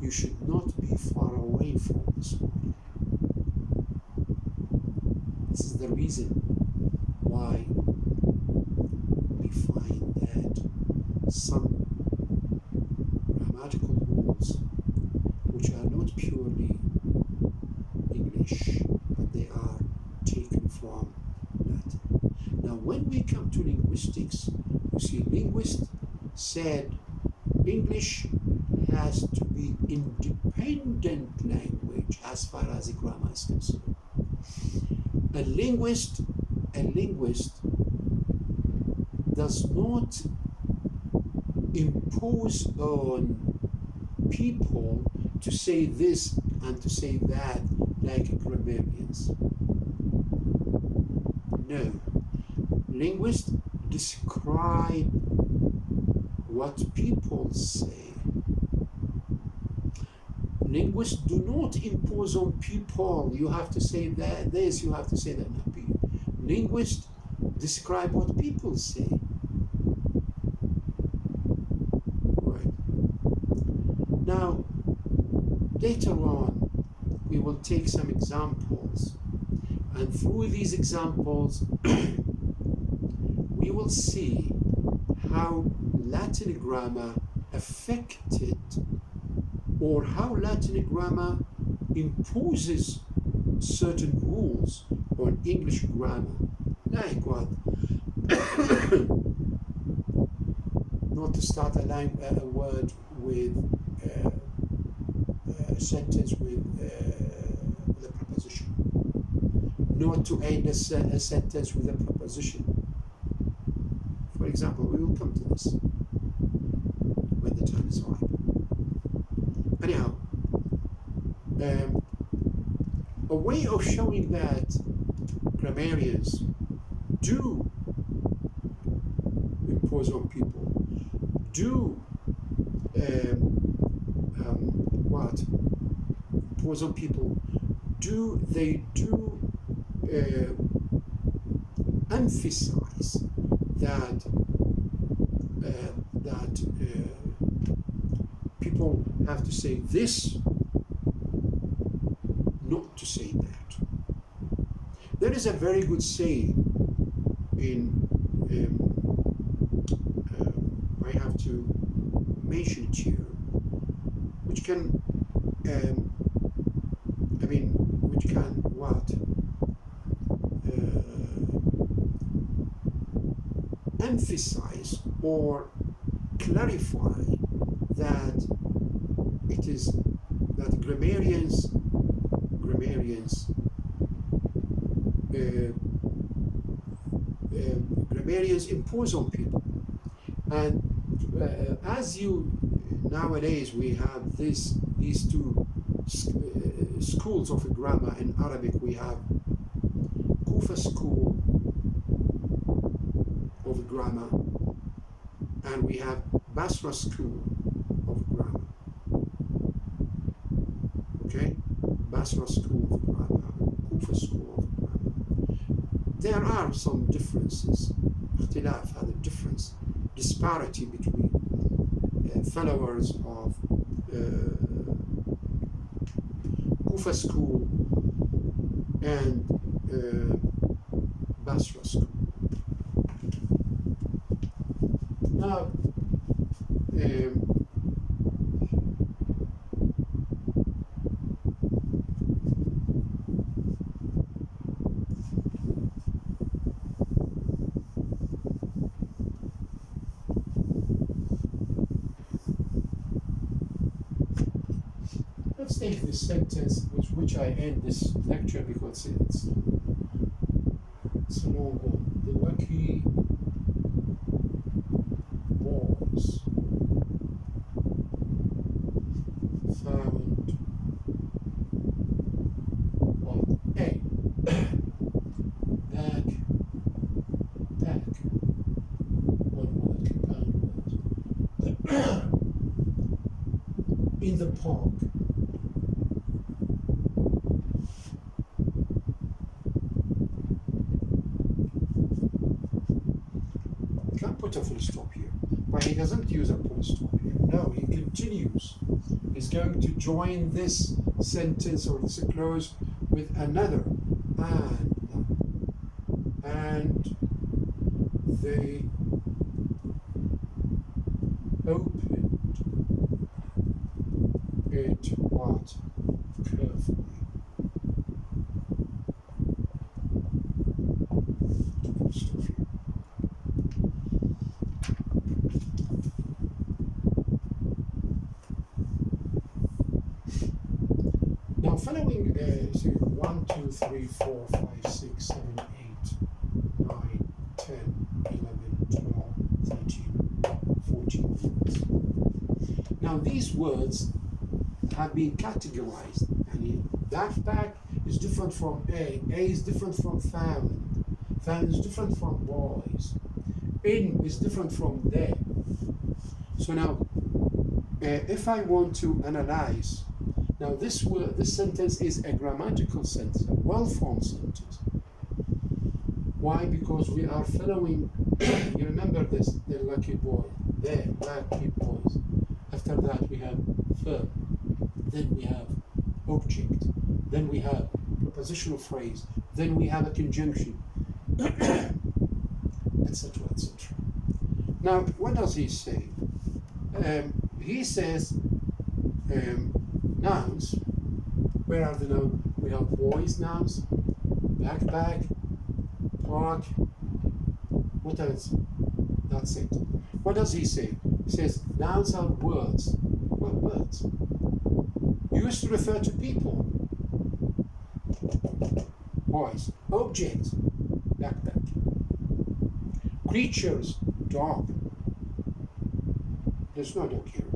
You should not be far away from this model. This is the reason why we find that some grammatical rules, which are not purely English, but they are taken from Latin. Now, when we come to linguistics, you see, linguists said English has to be independent language as far as the grammar is concerned. A linguist does not impose on people to say this and to say that like grammarians. No. Linguists describe what people say. Linguists do not impose on people, you have to say that this, you have to say that. No. Linguists describe what people say. Right. Now, Later on, we will take some examples, and through these examples, we will see how Latin grammar affected, or how Latin grammar imposes certain rules on English grammar. Like what? Not to start a word with a sentence with a preposition. Not to end a sentence with a preposition. For example, we will come to this when the time is right. Anyhow, a way of showing that grammarians do impose on people, do impose on people, they do emphasize that people have to say this, not to say that. There is a very good saying in, I have to mention it here, which can, emphasize or clarify that it is that grammarians impose on people. And as you nowadays we have these two schools of grammar in Arabic. We have Kufa school of grammar, and we have Basra school of grammar. Okay, Basra school of grammar, Kufa school of grammar. There are some differences. اختلاف, هذا difference, disparity between followers of Kufa school and Basra school. Now, let's take this sentence with which I end this lecture, because it's a long one. The lucky boys found what? A backpack, one word, compound word, in the park. Put a full stop here, but he doesn't use a full stop here. No, he continues. He's going to join this sentence or this clause with another and they opened it what? Carefully. Full stop here. Now, following 1, 2, 3, 4, 5, 6, 7, 8, 9, 10, 11, 12, 13, 14 words. Now, these words have been categorized. And backpack is different from A is different from found is different from boys, in is different from there. So now, if I want to analyze, now this sentence is a grammatical sentence, a well-formed sentence. Why? Because we are following, you remember this, the lucky boy, there, lucky boys. After that we have verb. then we have object, then we have prepositional phrase, then we have a conjunction, etc., etc. Now, what does he say? He says nouns. Where are the nouns? We have boys nouns, backpack, park. What else? That's it. What does he say? He says nouns are words. What words? Used to refer to people. Boys. Object. Backpack. Creatures. Dog. There's no dog here.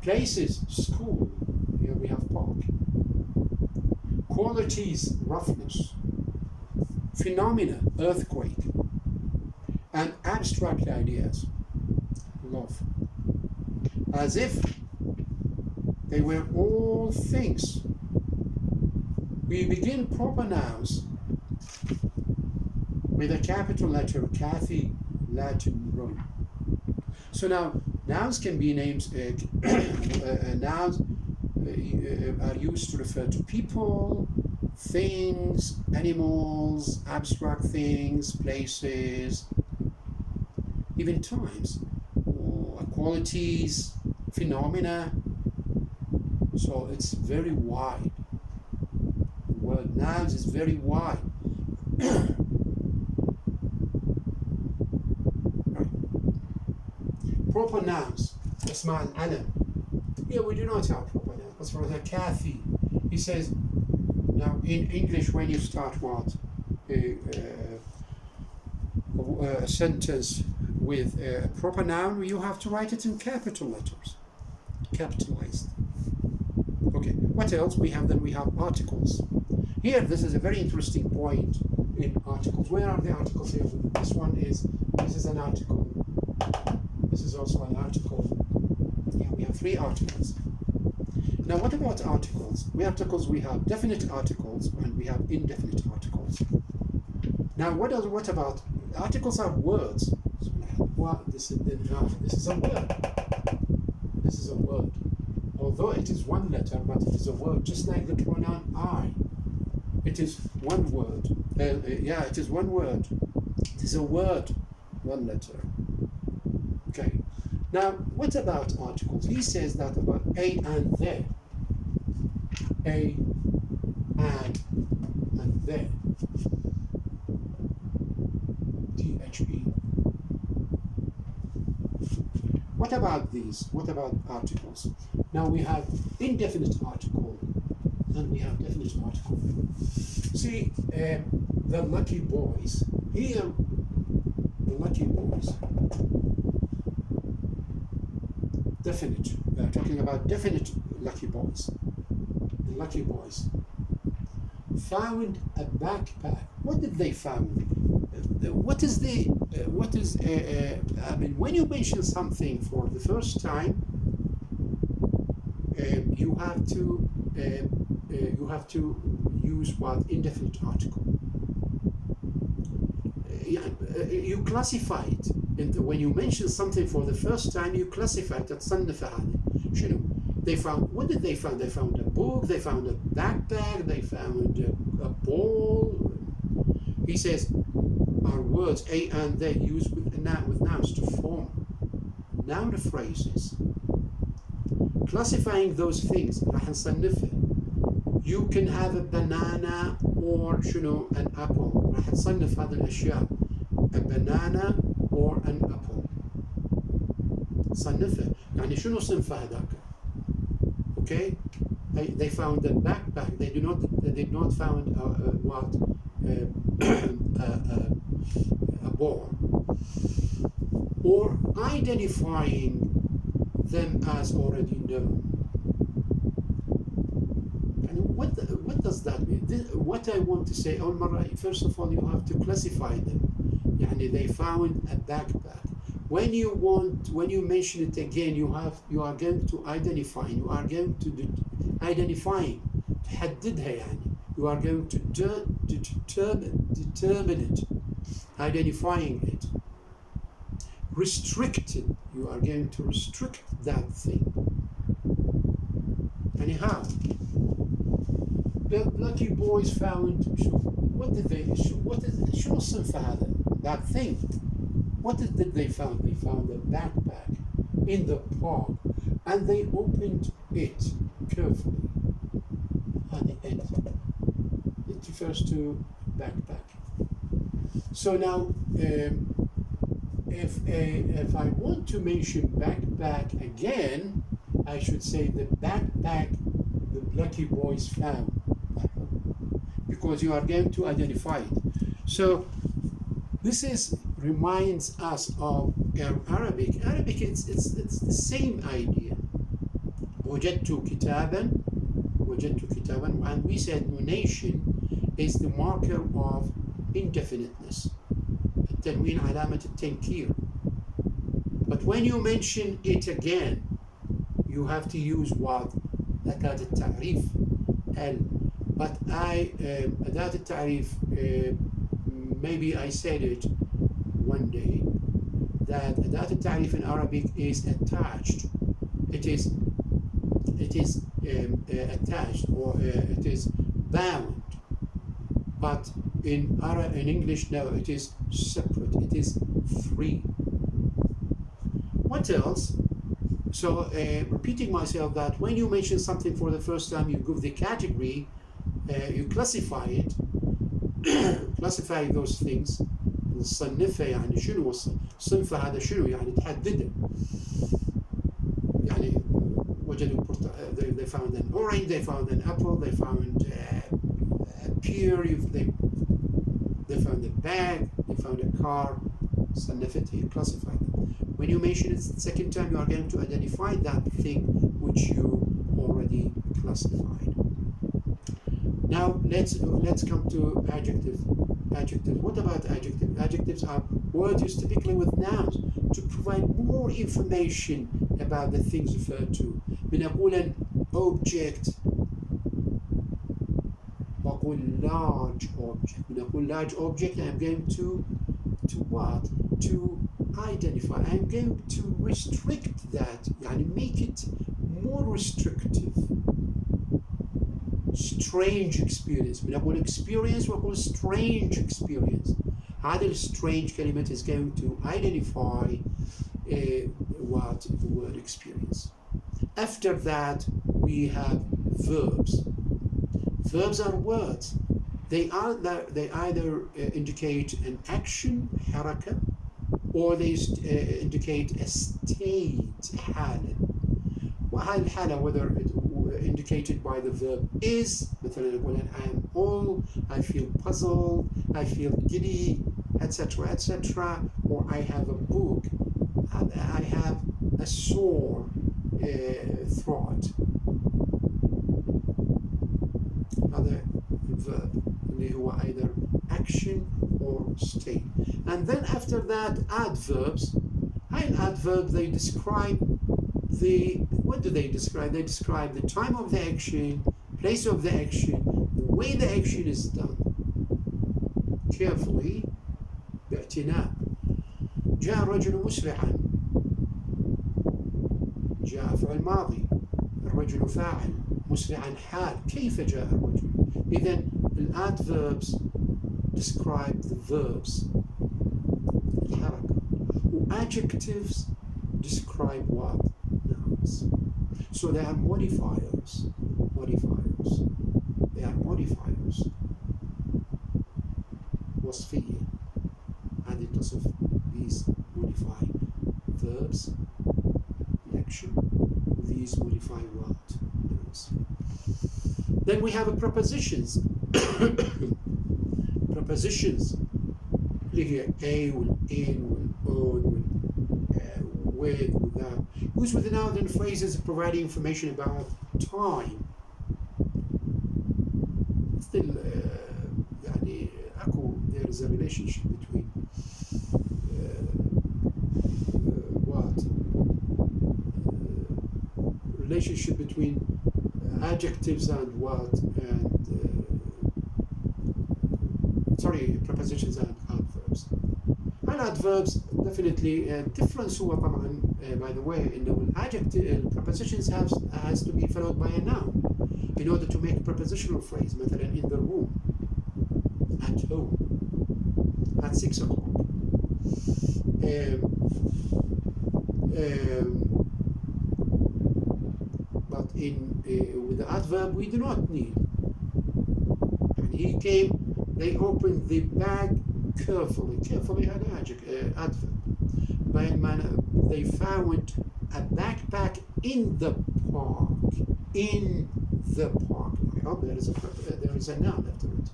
Places. School. Here we have park. Qualities. Roughness. Phenomena. Earthquake. And abstract ideas. Love. As if they were all things. We begin proper nouns with a capital letter, Cathy, Latin, Rome. So now, nouns can be names, nouns are used to refer to people, things, animals, abstract things, places, even times, qualities, phenomena. So it's very wide. The word nouns is very wide. Proper nouns. اسمع العلم. Here we do not have proper nouns. As for the Cathy, he says, now in English when you start what? A sentence with a proper noun, you have to write it in capital letters. Capitalized. Okay, what else? We have articles. Here, this is a very interesting point in articles. Where are the articles here? This is an article. This is also an article. Yeah, we have 3 articles. Now, what about articles? We have definite articles and we have indefinite articles. Now, what about articles are words? Well, this is a word. This is a word. Although it is one letter, but it is a word, just like the pronoun I. It is one word. It is one word. It is a word, one letter. Okay. Now, what about articles? He says that about a and there. A and there. THE. What about these? What about articles? Now we have indefinite article and we have definite article. See, the lucky boys. Here, the lucky boys. Definite. We are talking about definite lucky boys. The lucky boys found a backpack. What did they find? I mean, when you mention something for the first time, you have to use what? Indefinite article. You classify it. And when you mention something for the first time, you classify it. تصنف هذا. شنو? They found. What did they find? They found a book. They found a backpack. They found a ball. He says, are words a and they used with nouns to form noun phrases. Classifying those things. راح نصنفها. You can have a banana or an apple. راح نصنف هذه الأشياء. A banana or an apple. صنفها. يعني شنو صنفها هذاك؟ Okay? They found a backpack. They did not found a ball. Or identifying them as already known. And what does that mean? What I want to say, first of all, you have to classify them. They found a backpack. When you mention it again, you are going to identify. You are going to identifying. تحددها You are going to determine it. Identifying it. Restricted. You are going to restrict that thing. how the lucky boys found what did they شو الصنف هذا that thing what did they found? They found a backpack in the park and they opened it carefully and it refers to backpack. So now if I want to mention backpack again, I should say the backpack the lucky boys found, because you are going to identify it. So this reminds us of Arabic. It's the same idea. وجدت كتابا, and we said nunation is the marker of indefiniteness. التنوين علامة التنكير. But when you mention it again, you have to use what? أداة التعريف but أداة التعريف maybe I said it one day that أداة التعريف in Arabic is attached. It is attached or it is bound. But in English, no, it is separate. It is free. What else? So repeating myself, that when you mention something for the first time, you give the category, you classify it, classify those things. نصنفها يعني شنو صنف هذا شنو يعني تحدده. يعني وجدوا they found an orange, they found an apple, they found a pear, they found a bag, they found a car. صنفت, you classify them. When you mention it the second time, you are going to identify that thing which you already classified. Now let's come to adjectives. What about adjectives? Adjectives are words used typically with nouns to provide more information about the things referred to. بنقول an object, بقول large object. بنقول large object, I'm going to what? To identify. I'm going to restrict that, يعني make it more restrictive. Strange experience. بنقول experience وأقول strange experience. هذا strange كلمة is going to identify what the word experience. After that, we have verbs. Verbs are words. They either indicate an action, حركة, or they indicate a state, حالة. وهذه الحالة, whether it indicated by the verb is, مثلا نقول I am all, I feel puzzled, I feel giddy, etc., etc., or I have a book, I have a sore throat. Another verb اللي هو either action or state. And then after that, adverbs. In adverbs, they describe what do they describe? They describe the time of the action, place of the action, the way the action is done. Carefully, باعتناء. جاء الرجل مسرعا. جاء فعل ماضي. الرجل فاعل. مسرعا حال. كيف جاء الرجل؟ إذن adverbs describe the verbs. الحركة. Adjectives describe what? Nouns. So they are modifiers. They are modifiers. وصفية. هذه تصف these modify verbs, the action. These modify what? Nouns. Then we have prepositions. Prepositions. اللي هي a والin والon with, without. Used with the noun and phrases providing information about time. Still, يعني there is a relationship between relationship between adjectives and what, and prepositions and adverbs. And adverbs definitely difference هو طبعا by the way إنه adjective prepositions has to be followed by a noun in order to make a prepositional phrase. مثلا in the room, at home, at 6 o'clock. But in with the adverb we do not need. And he came, they opened the bag carefully an adverb. They found a backpack in the park. In the park. Oh, there is a noun after it.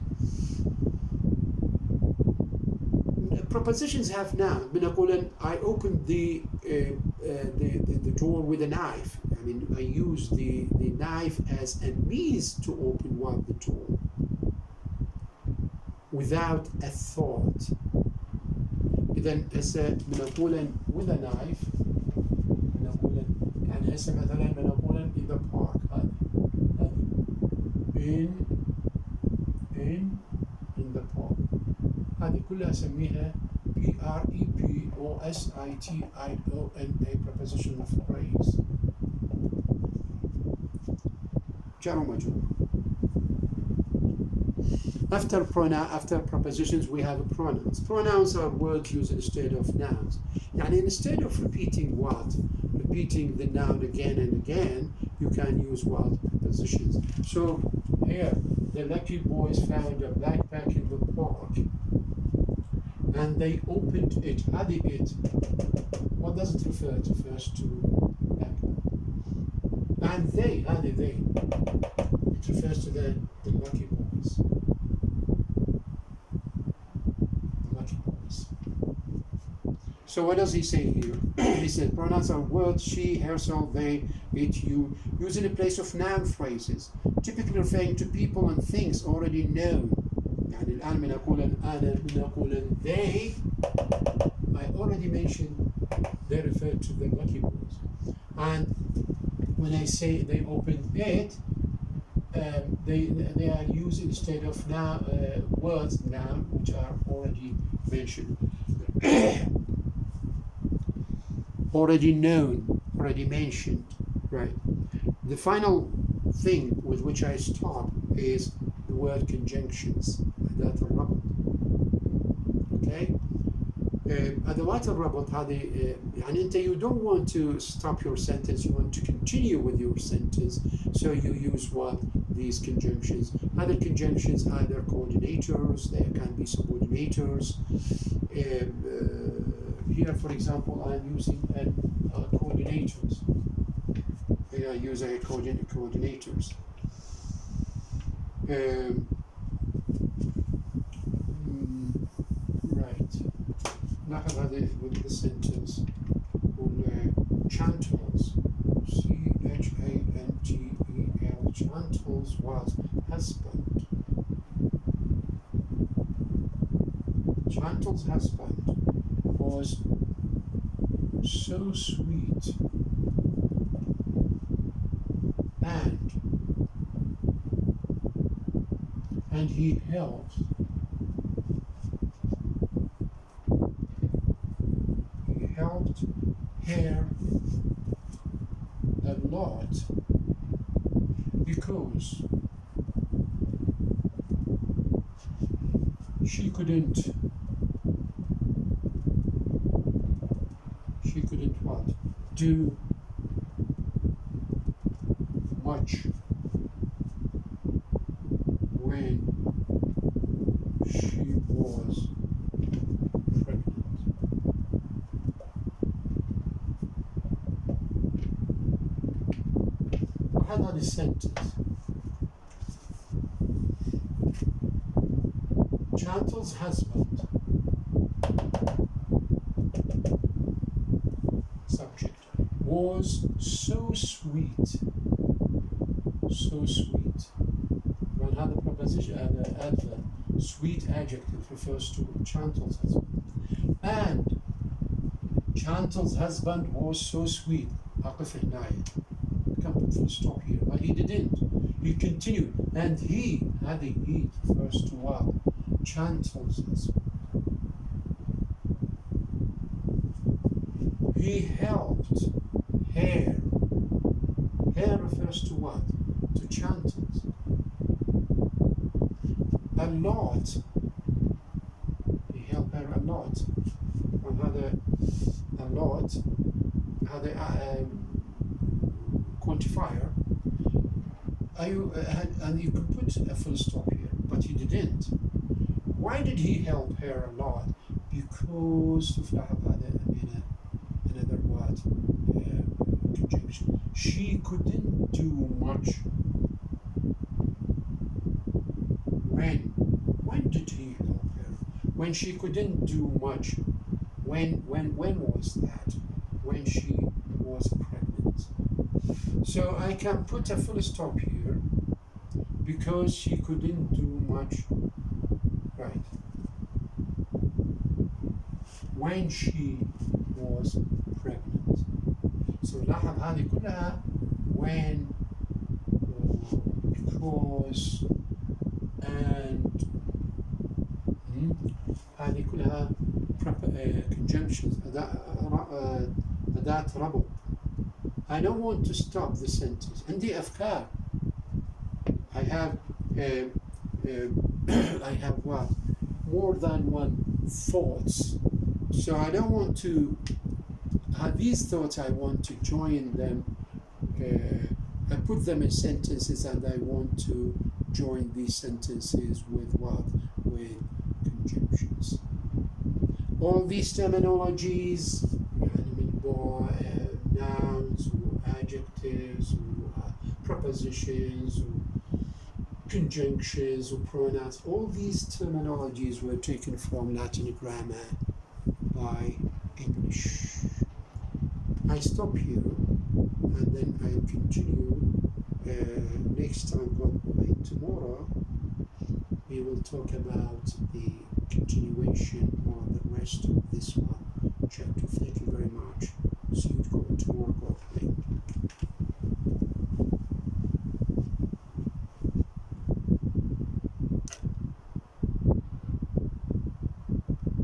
Prepositions have nouns. بنقول I opened the door with a knife. I mean, I use the knife as a means to open the door without a thought. إذا هسه بنقول with a knife بنقول يعني هسه مثلا بنقول in the park in the park هذه كلها أسميها prepositional phrase. جار ومجرور. After prepositions we have pronouns. Pronouns are words used instead of nouns. يعني instead of repeating the noun again and again, you can use prepositions. So here the lucky boys found a backpack in the park and they opened it. هذه it. What does it refer to? Refers to backpack. And they. It refers to the lucky boys. So what does he say here? He said pronouns are words she, herself, they, it, you, used in the place of noun phrases, typically referring to people and things already known. يعني الآن بنقول أنا بنقول they. I already mentioned they refer to the lucky boys. And when I say they opened it, they are used instead of words noun which are already mentioned. Already known, already mentioned, right? The final thing with which I stop is the word conjunctions. أداة الربط. Okay? أدوات الربط هذه يعني أنت you don't want to stop your sentence, you want to continue with your sentence, so you use these conjunctions. Other conjunctions either coordinators, there can be subordinators. Here, for example, I'm using coordinators. Here I use coordinators. Right. لاحظ هذا with the sentence. Chantels. C-H-A-N-T-E-L. Chantels was husband. Chantel's husband was so sweet and he helped her a lot because she couldn't what? Do much when she was pregnant. هذا السنتنس. Chantal's husband, subject, was so sweet. When had the preposition and the adverb, sweet adjective refers to Chantal's husband. And Chantal's husband was so sweet. أقف هنا. Can't put full stop here, but he didn't. He continued, and he refers to what? Chantal's husband. He helped her. Her refers to what? To chanters. A lot. He helped her a lot. وهذا a lot هذا quantifier. And you could put a full stop here, but he didn't. Why did he help her a lot? Because تلاحظ هذا another word conjunction. She couldn't do much. When did he help her? When she couldn't do much. When was that? When she was pregnant. So I can put a full stop here because she couldn't do much. Right. When she was pregnant. So لاحظ هذه كلها when or because and هذه كلها conjunctions أداة ربط. I don't want to stop the sentence. عندي أفكار. I have what? More than one thoughts. So I don't want to have these thoughts. I want to join them. I put them in sentences, and I want to join these sentences with what? With conjunctions. All these terminologies, nouns or adjectives or prepositions or conjunctions or pronouns, all these terminologies were taken from Latin grammar by English. I stop here and then I'll continue next time, God willing. Tomorrow we will talk about the continuation or the rest of this one.